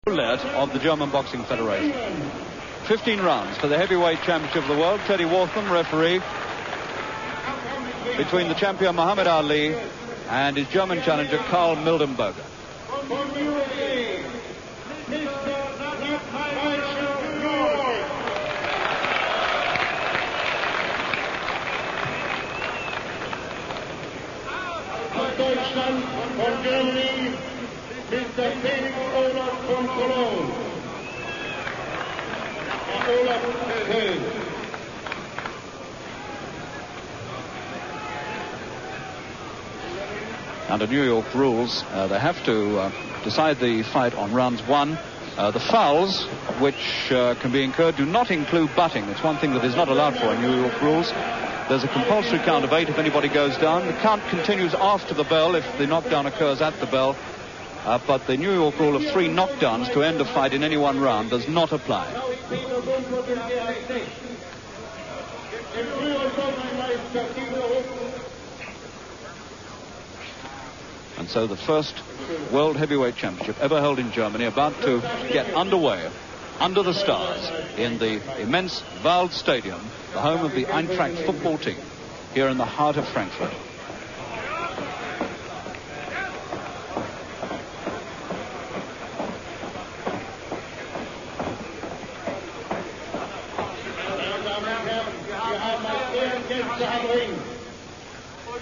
roulette of the German Boxing Federation. 15 rounds for the heavyweight championship of the world. Teddy Wortham, referee, between the champion Muhammad Ali and his German challenger Karl Mildenberger. Deutschland, von Germany, Mr. Felix Olaf from Cologne. Olaf Felix. Under New York rules, they have to decide the fight on rounds 1. The fouls which can be incurred do not include butting. It's one thing that is not allowed for in New York rules. There's a compulsory count of 8 if anybody goes down. The count continues after the bell if the knockdown occurs at the bell. But the New York rule of 3 knockdowns to end a fight in any one round does not apply. And so the first World Heavyweight Championship ever held in Germany about to get underway under the stars in the immense Wald Stadium, the home of the Eintracht football team, here in the heart of Frankfurt.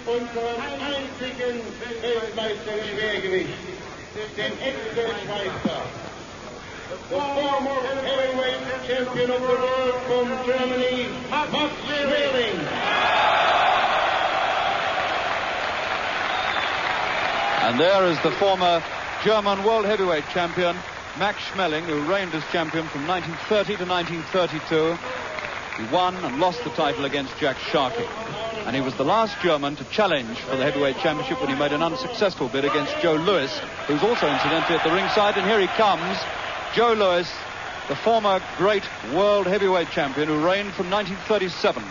Unseren einzigen Weltmeister im Schwergewicht, den Ex-Weltmeister, the former heavyweight champion of the world from Germany, Max Schmeling. And there is the former German world heavyweight champion, Max Schmeling, who reigned as champion from 1930 to 1932. He won and lost the title against Jack Sharkey. And he was the last German to challenge for the heavyweight championship when he made an unsuccessful bid against Joe Louis, who's also incidentally at the ringside. And here he comes, Joe Louis, the former great world heavyweight champion who reigned from 1937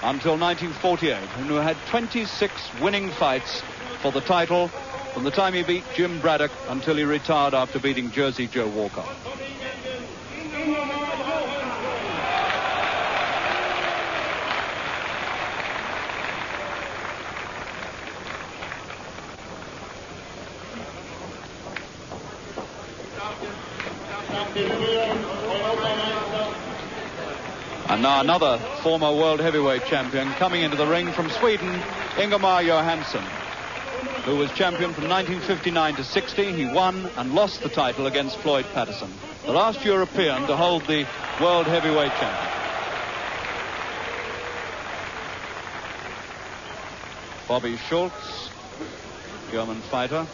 until 1948, and who had 26 winning fights for the title from the time he beat Jim Braddock until he retired after beating Jersey Joe Walker. And now another former world heavyweight champion coming into the ring from Sweden, Ingemar Johansson, who was champion from 1959 to 60. He won and lost the title against Floyd Patterson, the last European to hold the world heavyweight championship. Bobby Schultz, German fighter.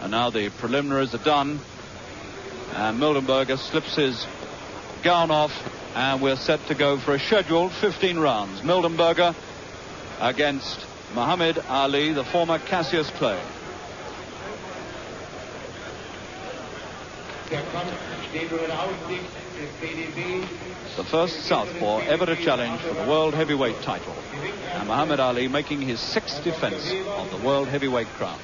And now the preliminaries are done, and Mildenberger slips his gown off, and we're set to go for a scheduled 15 rounds. Mildenberger against Muhammad Ali, the former Cassius Clay. The first southpaw ever to challenge for the world heavyweight title, and Muhammad Ali making his 6th defense of the world heavyweight crown.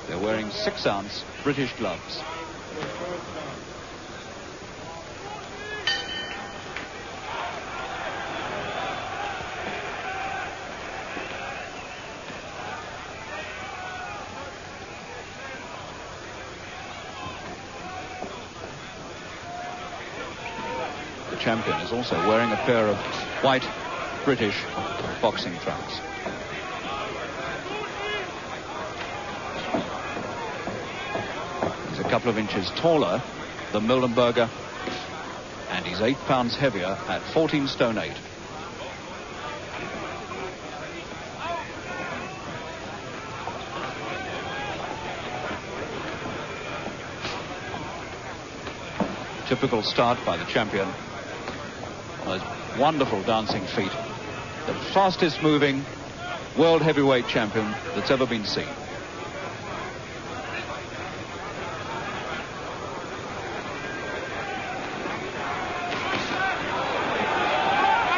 They're wearing 6-ounce British gloves. The champion is also wearing a pair of white British boxing trunks. He's a couple of inches taller than Mildenberger, and he's 8 pounds heavier at 14 stone 8. Typical start by the champion. Those wonderful dancing feet. The fastest moving world heavyweight champion that's ever been seen.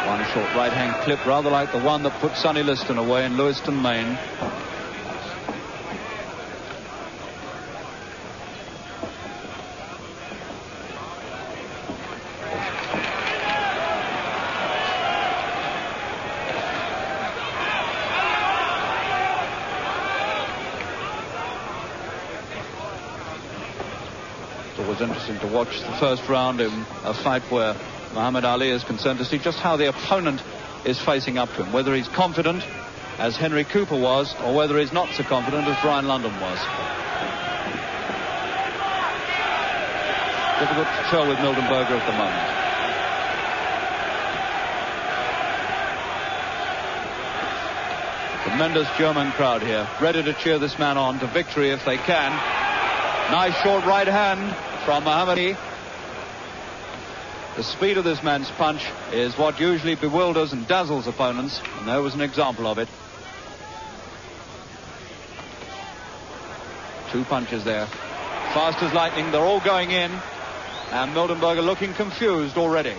One short right-hand clip, rather like the one that put Sonny Liston away in Lewiston, Maine. It was interesting to watch the first round in a fight where Muhammad Ali is concerned, to see just how the opponent is facing up to him, whether he's confident as Henry Cooper was or whether he's not so confident as Brian London was. Difficult to tell with Mildenberger at the moment. Tremendous German crowd here, ready to cheer this man on to victory if they can. Nice short right hand from Muhammad Ali. The speed of this man's punch is what usually bewilders and dazzles opponents, and there was an example of it. Two punches there. Fast as lightning, they're all going in, and Mildenberger looking confused already.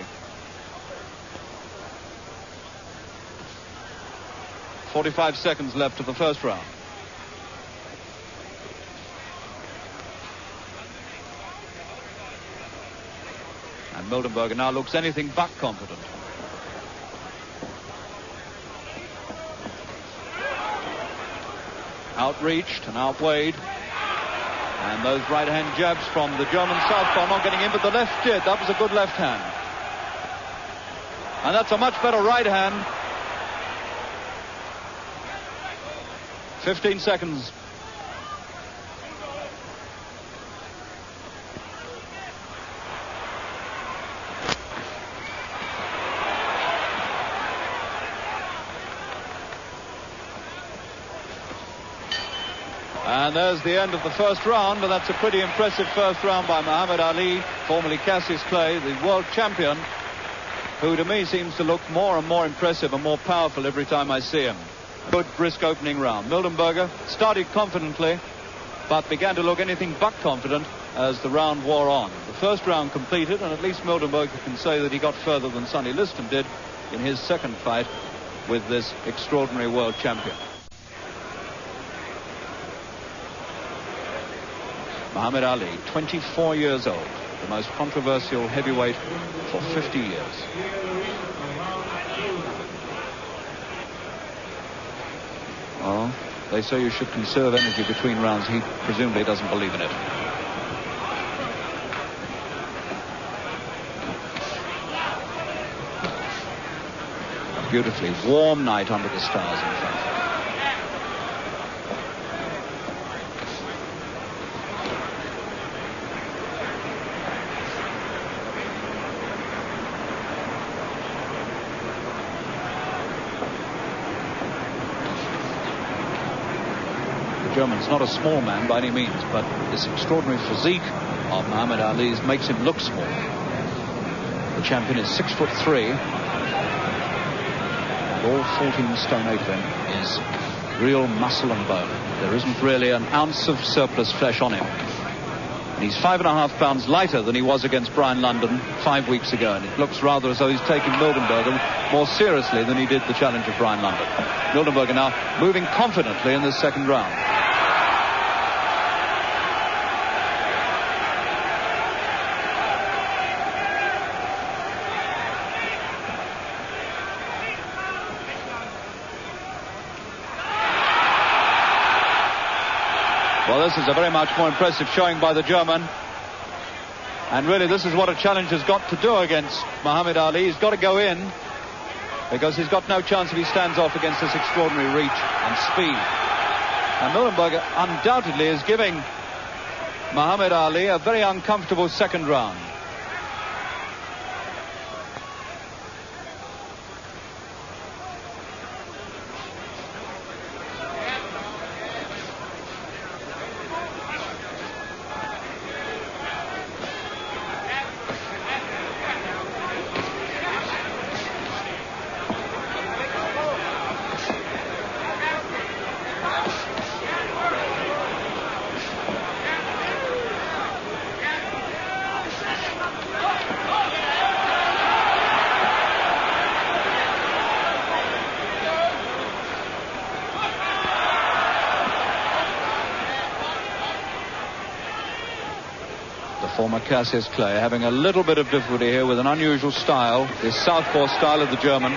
45 seconds left of the first round. And Mildenberger now looks anything but confident. Outreached and outweighed. And those right-hand jabs from the German southpaw not getting in, but the left did. That was a good left hand. And that's a much better right hand. 15 seconds. And there's the end of the first round, and that's a pretty impressive first round by Muhammad Ali, formerly Cassius Clay, the world champion, who to me seems to look more and more impressive and more powerful every time I see him. Good, brisk opening round. Mildenberger started confidently, but began to look anything but confident as the round wore on. The first round completed, and at least Mildenberger can say that he got further than Sonny Liston did in his second fight with this extraordinary world champion. Muhammad Ali, 24 years old, the most controversial heavyweight for 50 years. Well, they say you should conserve energy between rounds. He presumably doesn't believe in it. A beautifully warm night under the stars, in fact. German's not a small man by any means, but this extraordinary physique of Muhammad Ali's makes him look small. The champion is 6'3". All 14 stone 8 of him is real muscle and bone. There isn't really an ounce of surplus flesh on him. And he's 5.5 pounds lighter than he was against Brian London 5 weeks ago, and it looks rather as though he's taking Mildenberger more seriously than he did the challenge of Brian London. Mildenberger now moving confidently in this second round. Well, this is a very much more impressive showing by the German. And really, this is what a challenger's got to do against Muhammad Ali. He's got to go in, because he's got no chance if he stands off against this extraordinary reach and speed. And Mildenberger undoubtedly is giving Muhammad Ali a very uncomfortable second round. former Cassius Clay, having a little bit of difficulty here with an unusual style, this southpaw style of the German.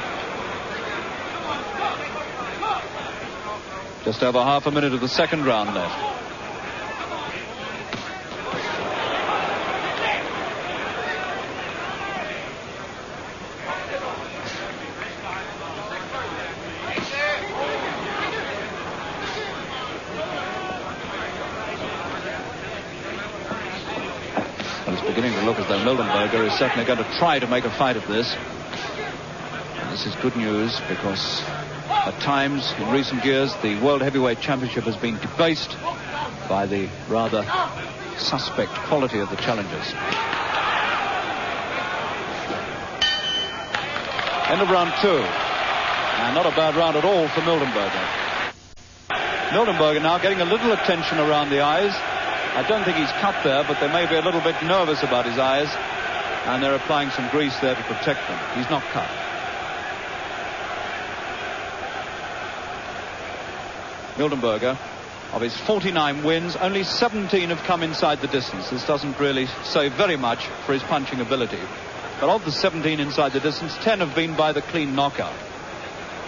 Just over half a minute of the second round left. Beginning to look as though Mildenberger is certainly going to try to make a fight of this. And this is good news, because at times in recent years the World Heavyweight Championship has been debased by the rather suspect quality of the challengers. End of round 2. And not a bad round at all for Mildenberger. Mildenberger now getting a little attention around the eyes. I don't think he's cut there, but they may be a little bit nervous about his eyes, and they're applying some grease there to protect them. He's not cut. Mildenberger, of his 49 wins, only 17 have come inside the distance. This doesn't really say very much for his punching ability. But of the 17 inside the distance, 10 have been by the clean knockout.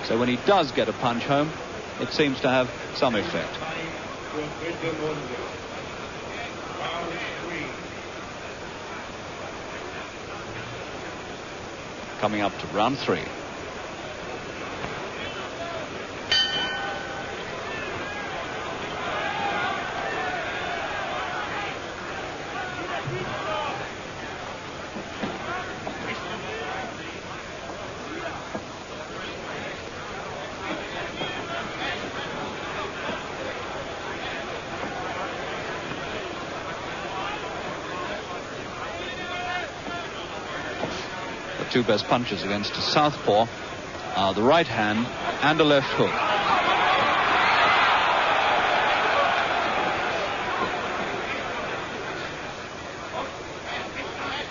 So when he does get a punch home, it seems to have some effect. Coming up to round 3. Two best punches against a southpaw are the right hand and a left hook.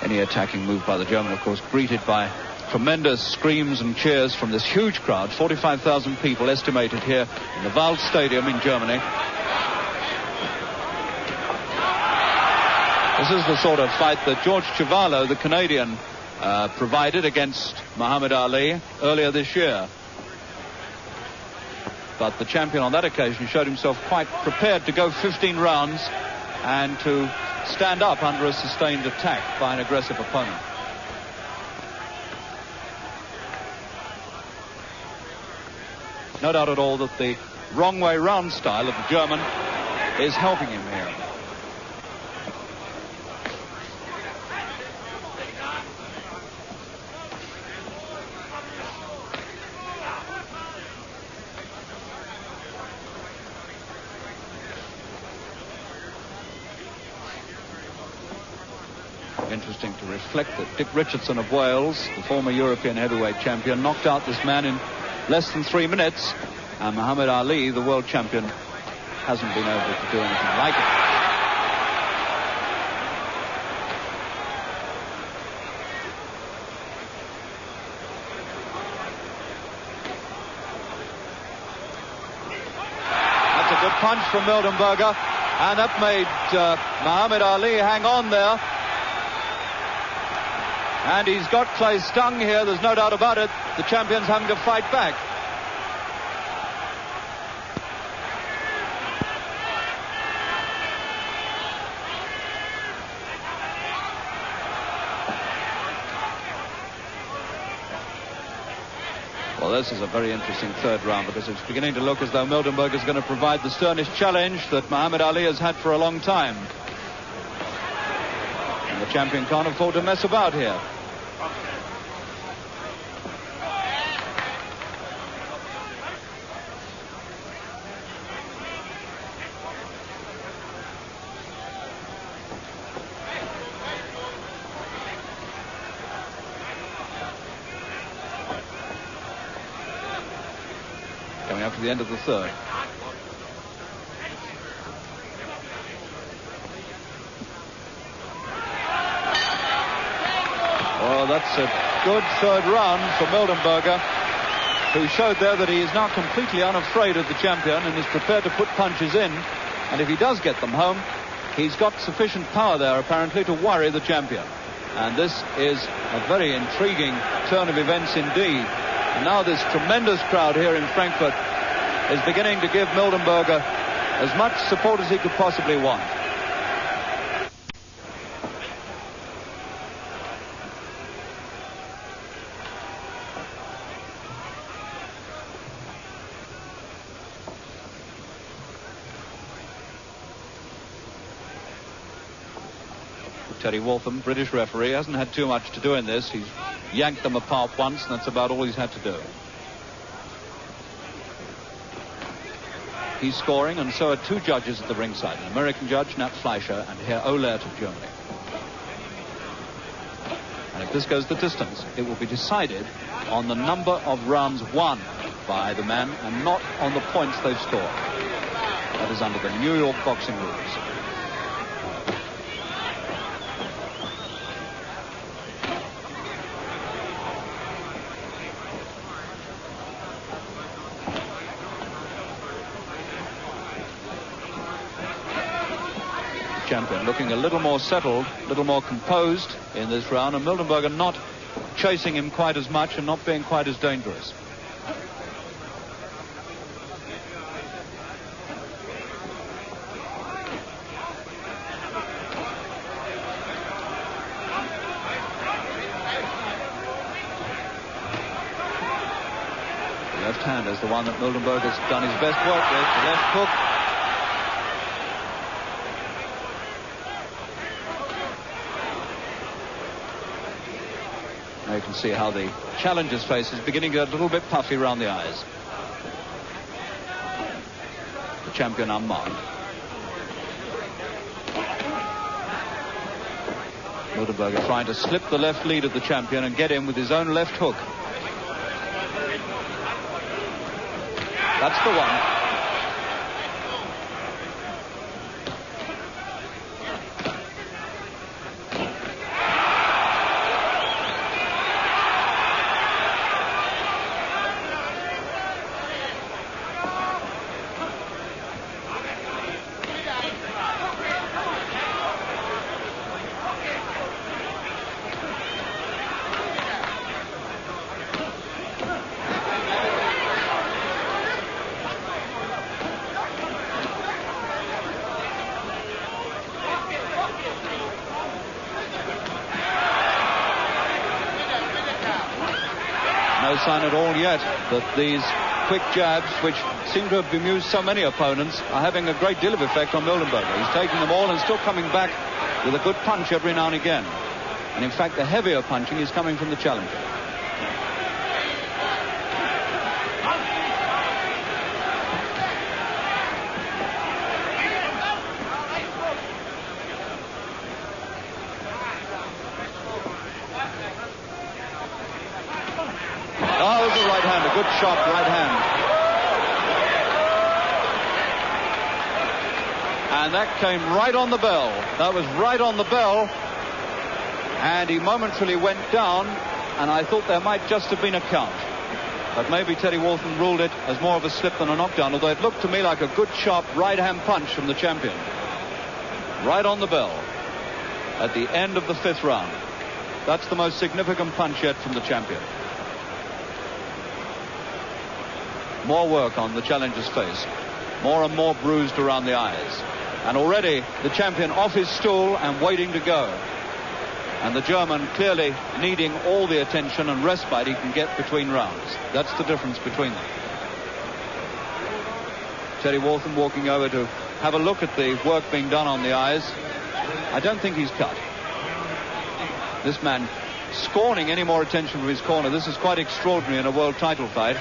Any attacking move by the German, of course, greeted by tremendous screams and cheers from this huge crowd, 45,000 people estimated here in the Wald Stadium in Germany. This is the sort of fight that George Chuvalo, the Canadian, provided against Muhammad Ali earlier this year. But the champion on that occasion showed himself quite prepared to go 15 rounds and to stand up under a sustained attack by an aggressive opponent. No doubt at all that the wrong way round style of the German is helping him here. Interesting to reflect that Dick Richardson of Wales, the former European heavyweight champion, knocked out this man in less than 3 minutes, and Muhammad Ali, the world champion, hasn't been able to do anything like it. That's a good punch from Mildenberger, and that made Muhammad Ali hang on there. And he's got Clay stung here, there's no doubt about it. The champion's having to fight back. Well, this is a very interesting third round, because it's beginning to look as though Mildenberger is going to provide the sternest challenge that Muhammad Ali has had for a long time. And the champion can't afford to mess about here. Coming up to the end of the third. Well, that's a good third round for Mildenberger, who showed there that he is now completely unafraid of the champion and is prepared to put punches in. And if he does get them home, He's got sufficient power there, apparently, to worry the champion. And this is a very intriguing turn of events indeed. And now this tremendous crowd here in Frankfurt is beginning to give Mildenberger as much support as he could possibly want. Teddy Waltham, British referee, hasn't had too much to do in this. He's yanked them apart once, and that's about all he's had to do. He's scoring, and so are two judges at the ringside. An American judge, Nat Fleischer, and Herr Ohlert of Germany. And if this goes the distance, it will be decided on the number of rounds won by the man and not on the points they've scored. That is under the New York boxing rules. Champion looking a little more settled, a little more composed in this round, and Mildenberger not chasing him quite as much and not being quite as dangerous. The left hand is the one that Mildenberger's done his best work with, the left hook. You can see how the challenger's face is beginning to get a little bit puffy around the eyes. The champion unmarked. Mildenberger trying to slip the left lead of the champion and get in with his own left hook. That's the one. No sign at all yet that these quick jabs, which seem to have bemused so many opponents, are having a great deal of effect on Mildenberger. He's taking them all and still coming back with a good punch every now and again. And in fact, the heavier punching is coming from the challenger. Oh, the right hand, a good sharp right hand. And that came right on the bell. That was right on the bell. And he momentarily went down, and I thought there might just have been a count. But maybe Teddy Waltham ruled it as more of a slip than a knockdown, although it looked to me like a good sharp right hand punch from the champion. Right on the bell at the end of the 5th round. That's the most significant punch yet from the champion. More work on the challenger's face. More and more bruised around the eyes. And already the champion off his stool and waiting to go. And the German clearly needing all the attention and respite he can get between rounds. That's the difference between them. Teddy Waltham walking over to have a look at the work being done on the eyes. I don't think he's cut. This man scorning any more attention from his corner. This is quite extraordinary in a world title fight.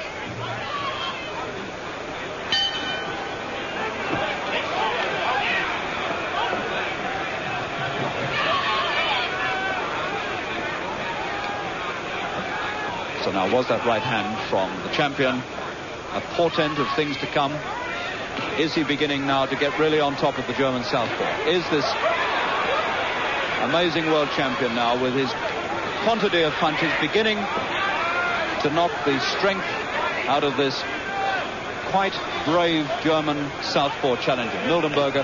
So now, was that right hand from the champion a portent of things to come? Is he beginning now to get really on top of the German southpaw? Is this amazing world champion now, with his quantity of punches, beginning to knock the strength out of this quite brave German southpaw challenger, Mildenberger,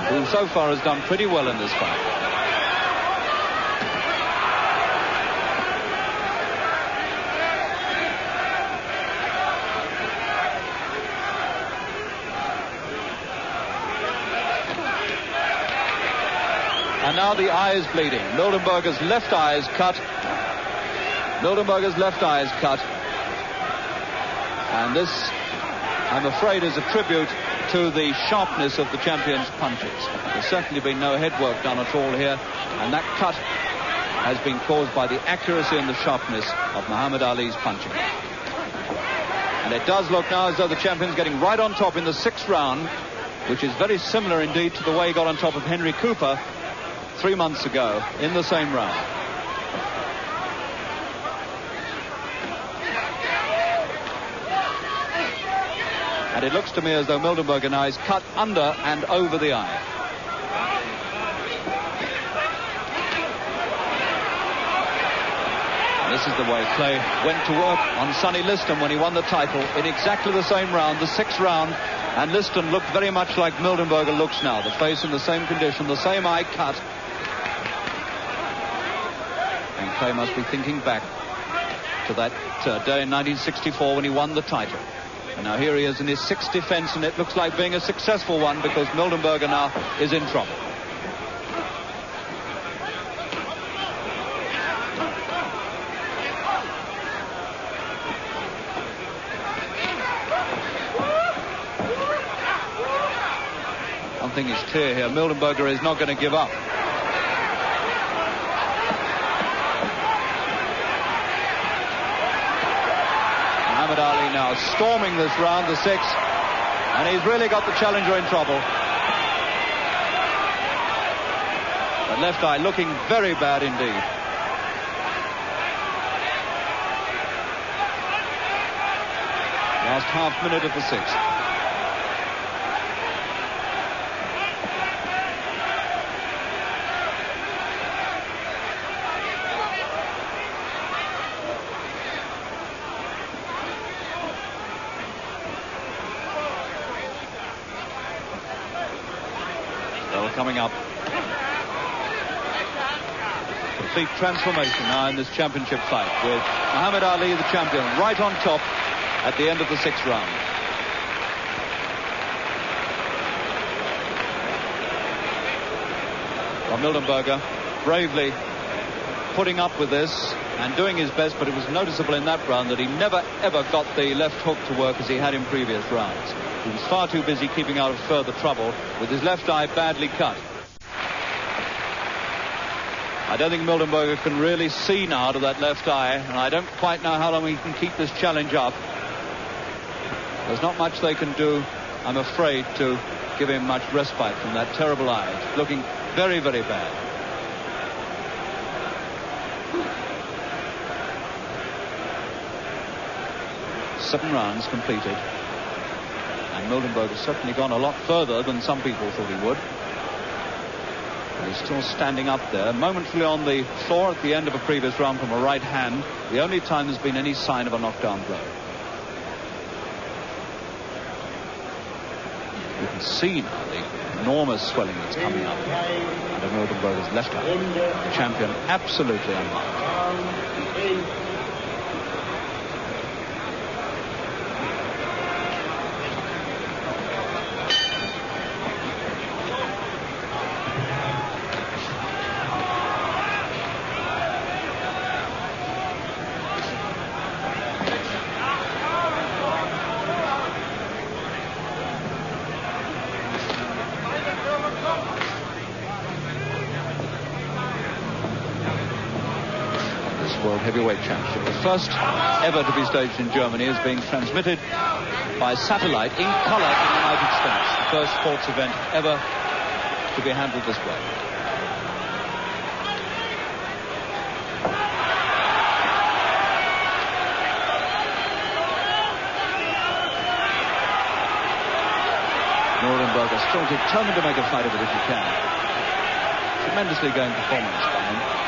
who so far has done pretty well in this fight. And now the eye is bleeding. Mildenberger's left eye is cut. Mildenberger's left eye is cut. And this, I'm afraid, is a tribute to the sharpness of the champion's punches. There's certainly been no head work done at all here. And that cut has been caused by the accuracy and the sharpness of Muhammad Ali's punching. And it does look now as though the champion's getting right on top in the 6th round, which is very similar indeed to the way he got on top of Henry Cooper 3 months ago in the same round. And it looks to me as though Mildenberger now is cut under and over the eye. And this is the way Clay went to work on Sonny Liston when he won the title in exactly the same round, the 6th round. And Liston looked very much like Mildenberger looks now. The face in the same condition, the same eye cut. And Clay must be thinking back to that day in 1964 when he won the title. And now here he is in his 6th defense, and it looks like being a successful one because Mildenberger now is in trouble. One thing is clear here, Mildenberger is not going to give up. Muhammad Ali now storming this round, the 6th, and he's really got the challenger in trouble. The left eye looking very bad indeed. Last half minute of the 6th. Coming up. Complete transformation now in this championship fight with Muhammad Ali, the champion, right on top at the end of the 6th round. Well, Mildenberger bravely putting up with this and doing his best, but it was noticeable in that round that he never ever got the left hook to work as he had in previous rounds. He was far too busy keeping out of further trouble with his left eye badly cut. I don't think Mildenberger can really see now to that left eye, and I don't quite know how long he can keep this challenge up. There's not much they can do, I'm afraid, to give him much respite from that terrible eye. It's looking very, very bad. Seven rounds completed. And Mildenberger's certainly gone a lot further than some people thought he would. But he's still standing up there, momentarily on the floor at the end of a previous round from a right hand, the only time there's been any sign of a knockdown blow. You can see now the enormous swelling that's coming up under Mildenberger's left eye. The champion absolutely unmarked. World Heavyweight Championship, the first ever to be staged in Germany, is being transmitted by satellite in color to the United States. The first sports event ever to be handled this way. Mildenberger still determined to make a fight of it if he can. Tremendously going performance by him.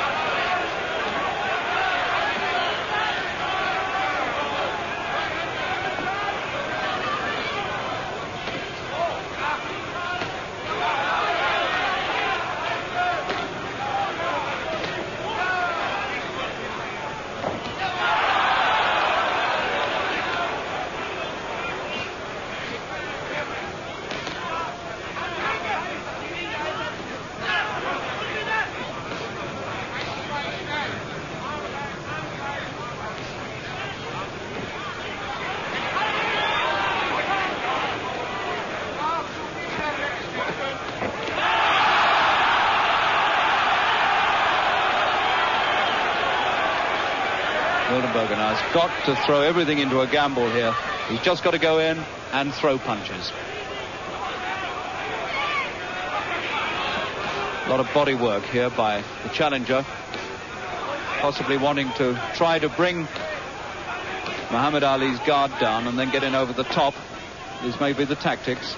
Mildenberger now has got to throw everything into a gamble here. He's just got to go in and throw punches. A lot of body work here by the challenger, possibly wanting to try to bring Muhammad Ali's guard down and then get in over the top. These may be the tactics.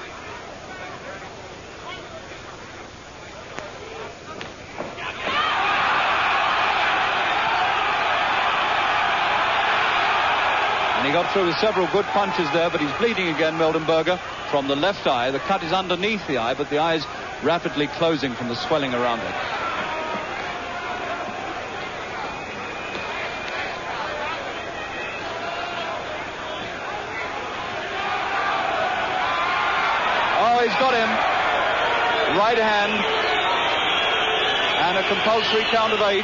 And he got through with several good punches there, but he's bleeding again, Mildenberger, from the left eye. The cut is underneath the eye, but the eye is rapidly closing from the swelling around it. Oh, he's got him. Right hand. And a compulsory count of 8.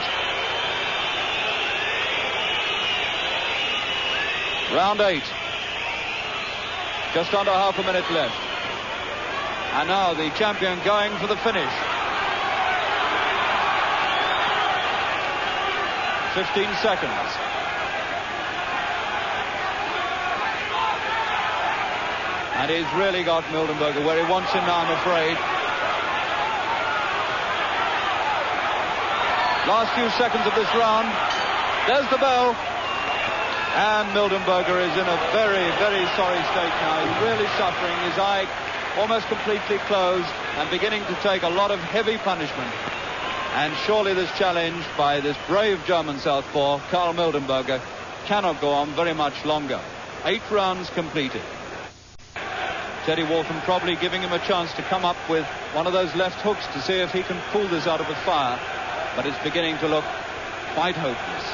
Round 8. Just under half a minute left. And now the champion going for the finish. 15 seconds. And he's really got Mildenberger where he wants him now, I'm afraid. Last few seconds of this round. There's the bell. And Mildenberger is in a very, very sorry state now. He's really suffering. His eye almost completely closed and beginning to take a lot of heavy punishment. And surely this challenge by this brave German southpaw, Karl Mildenberger, cannot go on very much longer. 8 rounds completed. Teddy Walton probably giving him a chance to come up with one of those left hooks to see if he can pull this out of the fire. But it's beginning to look quite hopeless.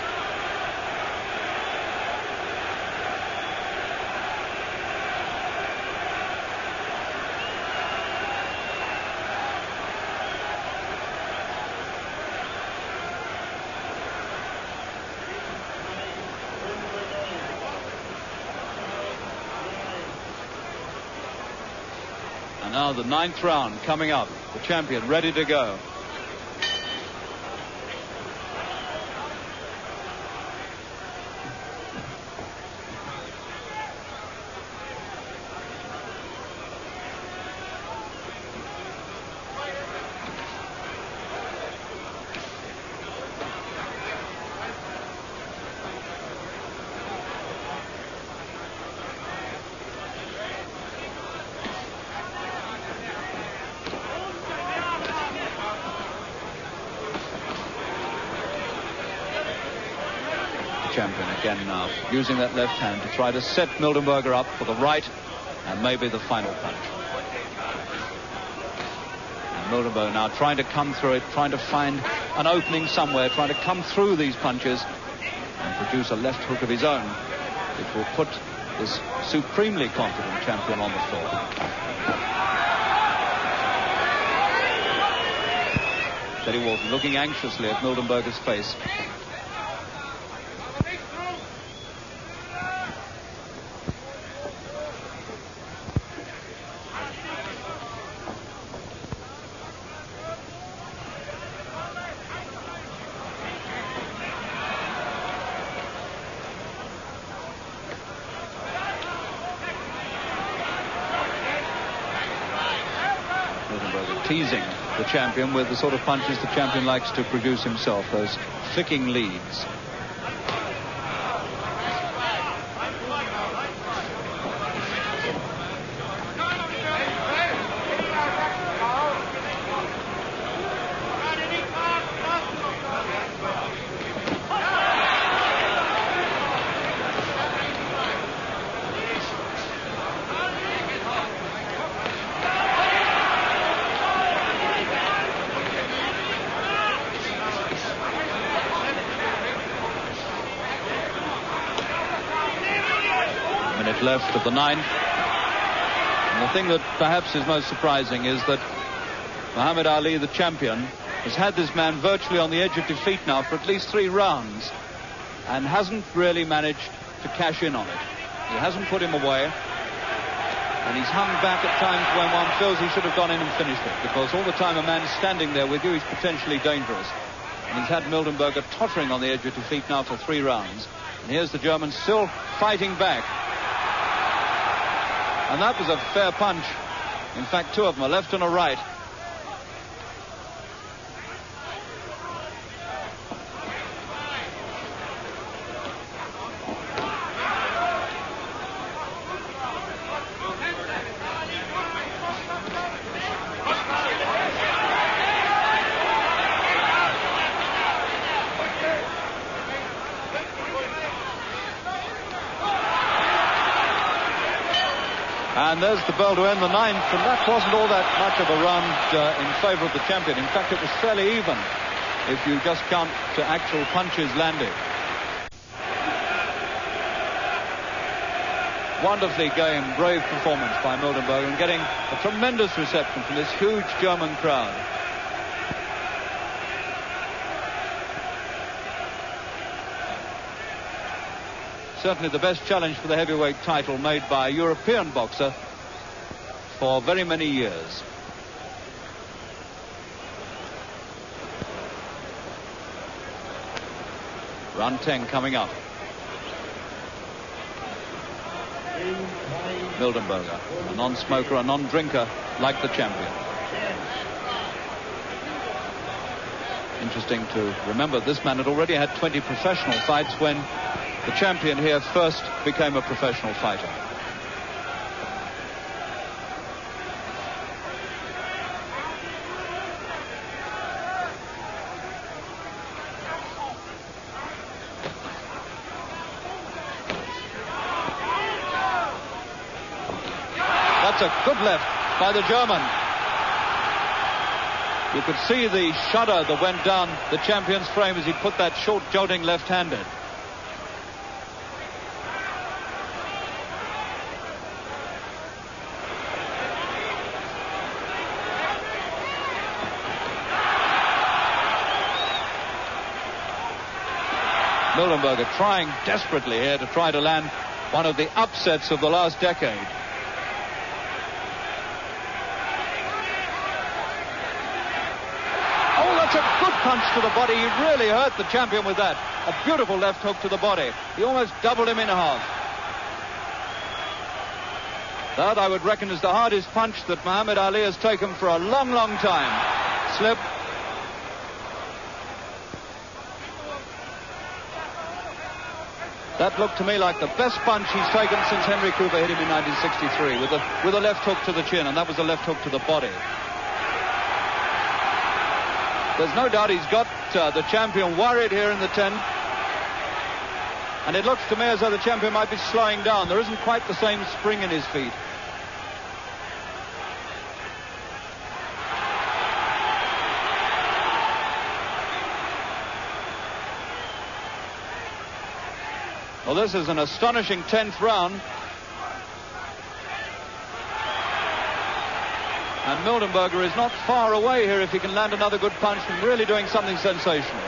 And now the 9th round coming up. The champion ready to go. Champion again now, using that left hand to try to set Mildenberger up for the right and maybe the final punch. And Mildenberger now trying to come through it, trying to find an opening somewhere, trying to come through these punches and produce a left hook of his own, which will put this supremely confident champion on the floor. Teddy Walton looking anxiously at Mildenberger's face. Teasing the champion with the sort of punches the champion likes to produce himself, those flicking leads. Left of the 9th. And the thing that perhaps is most surprising is that Muhammad Ali, the champion, has had this man virtually on the edge of defeat now for at least 3 rounds and hasn't really managed to cash in on it. He hasn't put him away, and he's hung back at times when one feels he should have gone in and finished it, because all the time a man's standing there with you, he's potentially dangerous. And he's had Mildenberger tottering on the edge of defeat now for 3 rounds. And here's the German still fighting back. And that was a fair punch. In fact, two of them, a left and a right. And there's the bell to end the ninth, and that wasn't all that much of a round in favor of the champion. In fact, it was fairly even if you just count to actual punches landed. Wonderfully game, brave performance by Mildenberger, and getting a tremendous reception from this huge German crowd. Certainly the best challenge for the heavyweight title made by a European boxer for very many years. Round 10 coming up. Mildenberger, a non-smoker, a non-drinker like the champion. Interesting to remember this man had already had 20 professional fights when the champion here first became a professional fighter. That's a good left by the German. You could see the shudder that went down the champion's frame as he put that short jolting left-handed. Mildenberger trying desperately here to try to land one of the upsets of the last decade. Oh, that's a good punch to the body. He really hurt the champion with that. A beautiful left hook to the body. He almost doubled him in half. That, I would reckon, is the hardest punch that Muhammad Ali has taken for a long, long time. Slip. That looked to me like the best punch he's taken since Henry Cooper hit him in 1963 with a left hook to the chin, and that was a left hook to the body. There's no doubt he's got the champion worried here in the 10th. And it looks to me as though the champion might be slowing down. There isn't quite the same spring in his feet. Well, this is an astonishing 10th round. And Mildenberger is not far away here if he can land another good punch from really doing something sensational.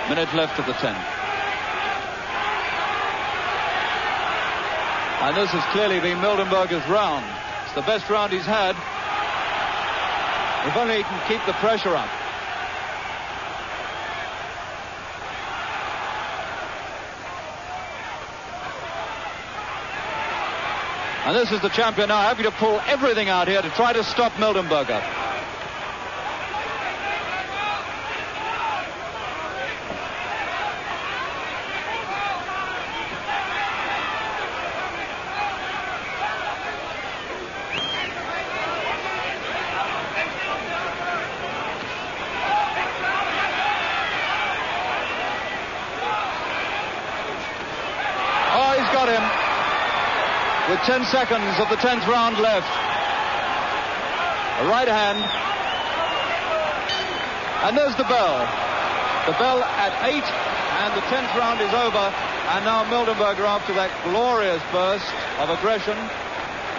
Minute left of the 10th. And this has clearly been Mildenberger's round. It's the best round he's had. If only he can keep the pressure up. And this is the champion now having to pull everything out here to try to stop Mildenberger. With 10 seconds of the 10th round left. A right hand. And there's the bell. The bell at 8, and the 10th round is over. And now Mildenberger, after that glorious burst of aggression,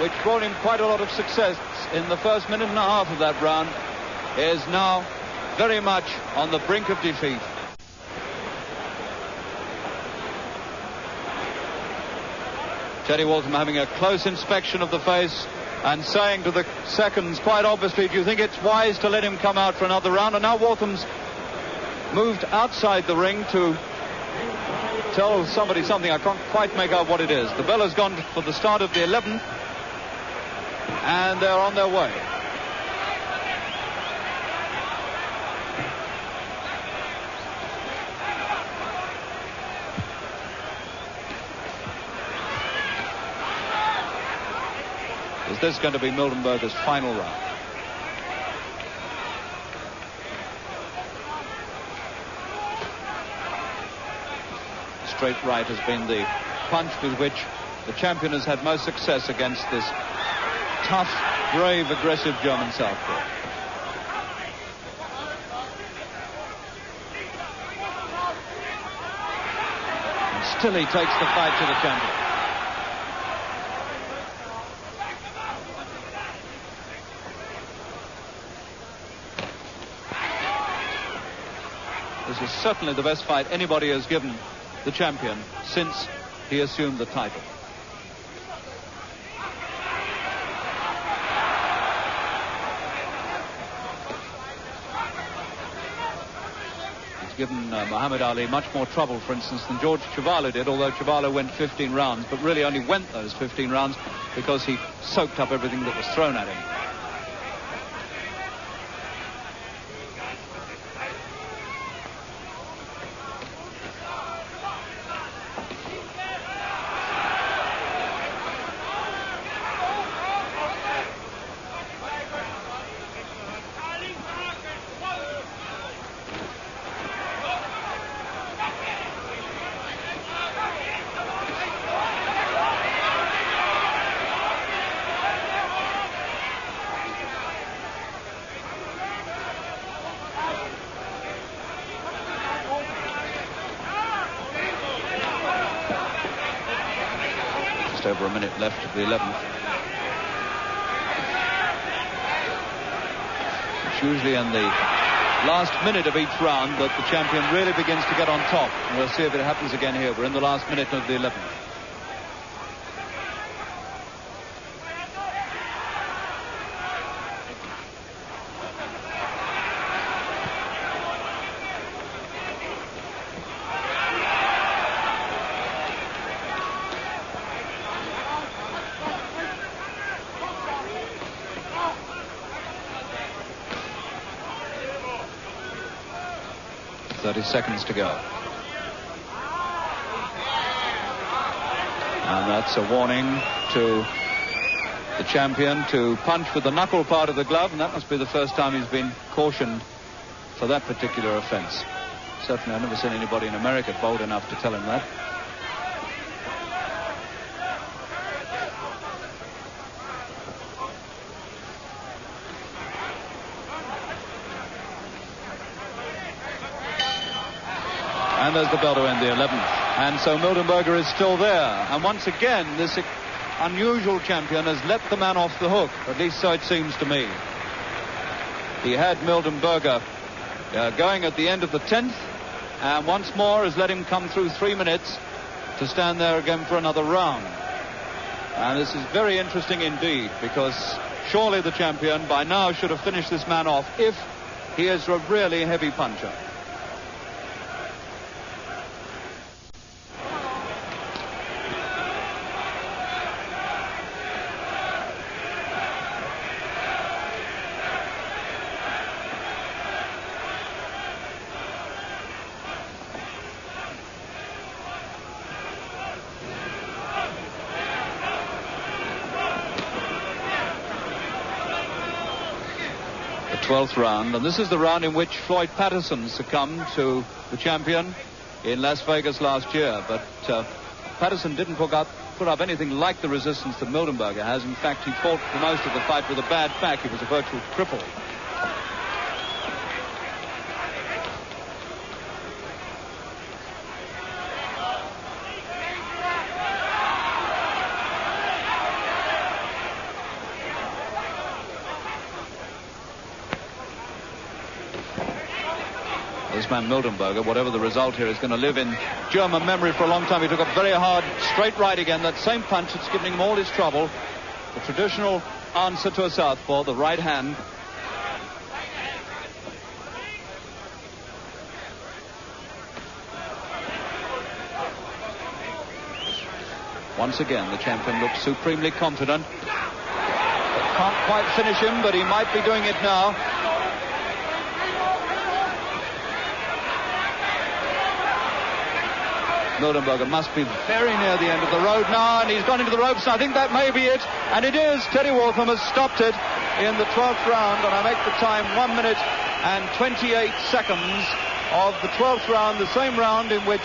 which brought him quite a lot of success in the first minute and a half of that round, is now very much on the brink of defeat. Teddy Waltham having a close inspection of the face and saying to the seconds, quite obviously, do you think it's wise to let him come out for another round? And now Waltham's moved outside the ring to tell somebody something. I can't quite make out what it is. The bell has gone for the start of the 11th, and they're on their way. Is this going to be Mildenberger's final round? Straight right has been the punch with which the champion has had most success against this tough, brave, aggressive German southpaw. And still he takes the fight to the champion. This is certainly the best fight anybody has given the champion since he assumed the title. He's given Muhammad Ali much more trouble, for instance, than George Chuvalo did, although Chuvalo went 15 rounds, but really only went those 15 rounds because he soaked up everything that was thrown at him. Over a minute left of the 11th. It's usually in the last minute of each round that the champion really begins to get on top. And we'll see if it happens again here. We're in the last minute of the 11th. Seconds to go. And that's a warning to the champion to punch with the knuckle part of the glove, and that must be the first time he's been cautioned for that particular offense. Certainly I've never seen anybody in America bold enough to tell him that. And there's the bell to end the 11th. And so Mildenberger is still there. And once again, this unusual champion has let the man off the hook. At least so it seems to me. He had Mildenberger going at the end of the 10th. And once more has let him come through 3 minutes to stand there again for another round. And this is very interesting indeed, because surely the champion by now should have finished this man off if he is a really heavy puncher. The 12th round, and this is the round in which Floyd Patterson succumbed to the champion in Las Vegas last year. But Patterson didn't put up anything like the resistance that Mildenberger has. In fact, he fought for most of the fight with a bad back. He was a virtual cripple. This man Mildenberger, whatever the result here, is going to live in German memory for a long time. He took a very hard straight right again. That same punch that's giving him all his trouble. The traditional answer to a southpaw, the right hand. Once again, the champion looks supremely confident. Can't quite finish him, but he might be doing it now. Mildenberger must be very near the end of the road now, and he's gone into the ropes. I think that may be it, and it is. Teddy Waltham has stopped it in the 12th round, and I make the time 1 minute and 28 seconds of the 12th round, the same round in which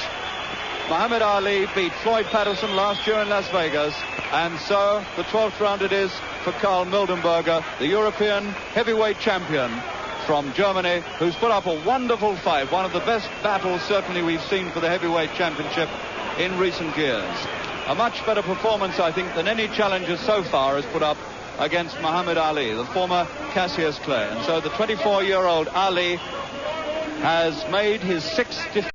Muhammad Ali beat Floyd Patterson last year in Las Vegas. And so the 12th round it is for Karl Mildenberger, the European heavyweight champion from Germany, who's put up a wonderful fight, one of the best battles certainly we've seen for the heavyweight championship in recent years. A much better performance, I think, than any challenger so far has put up against Muhammad Ali, the former Cassius Clay. And so the 24-year-old Ali has made his 6th defeat.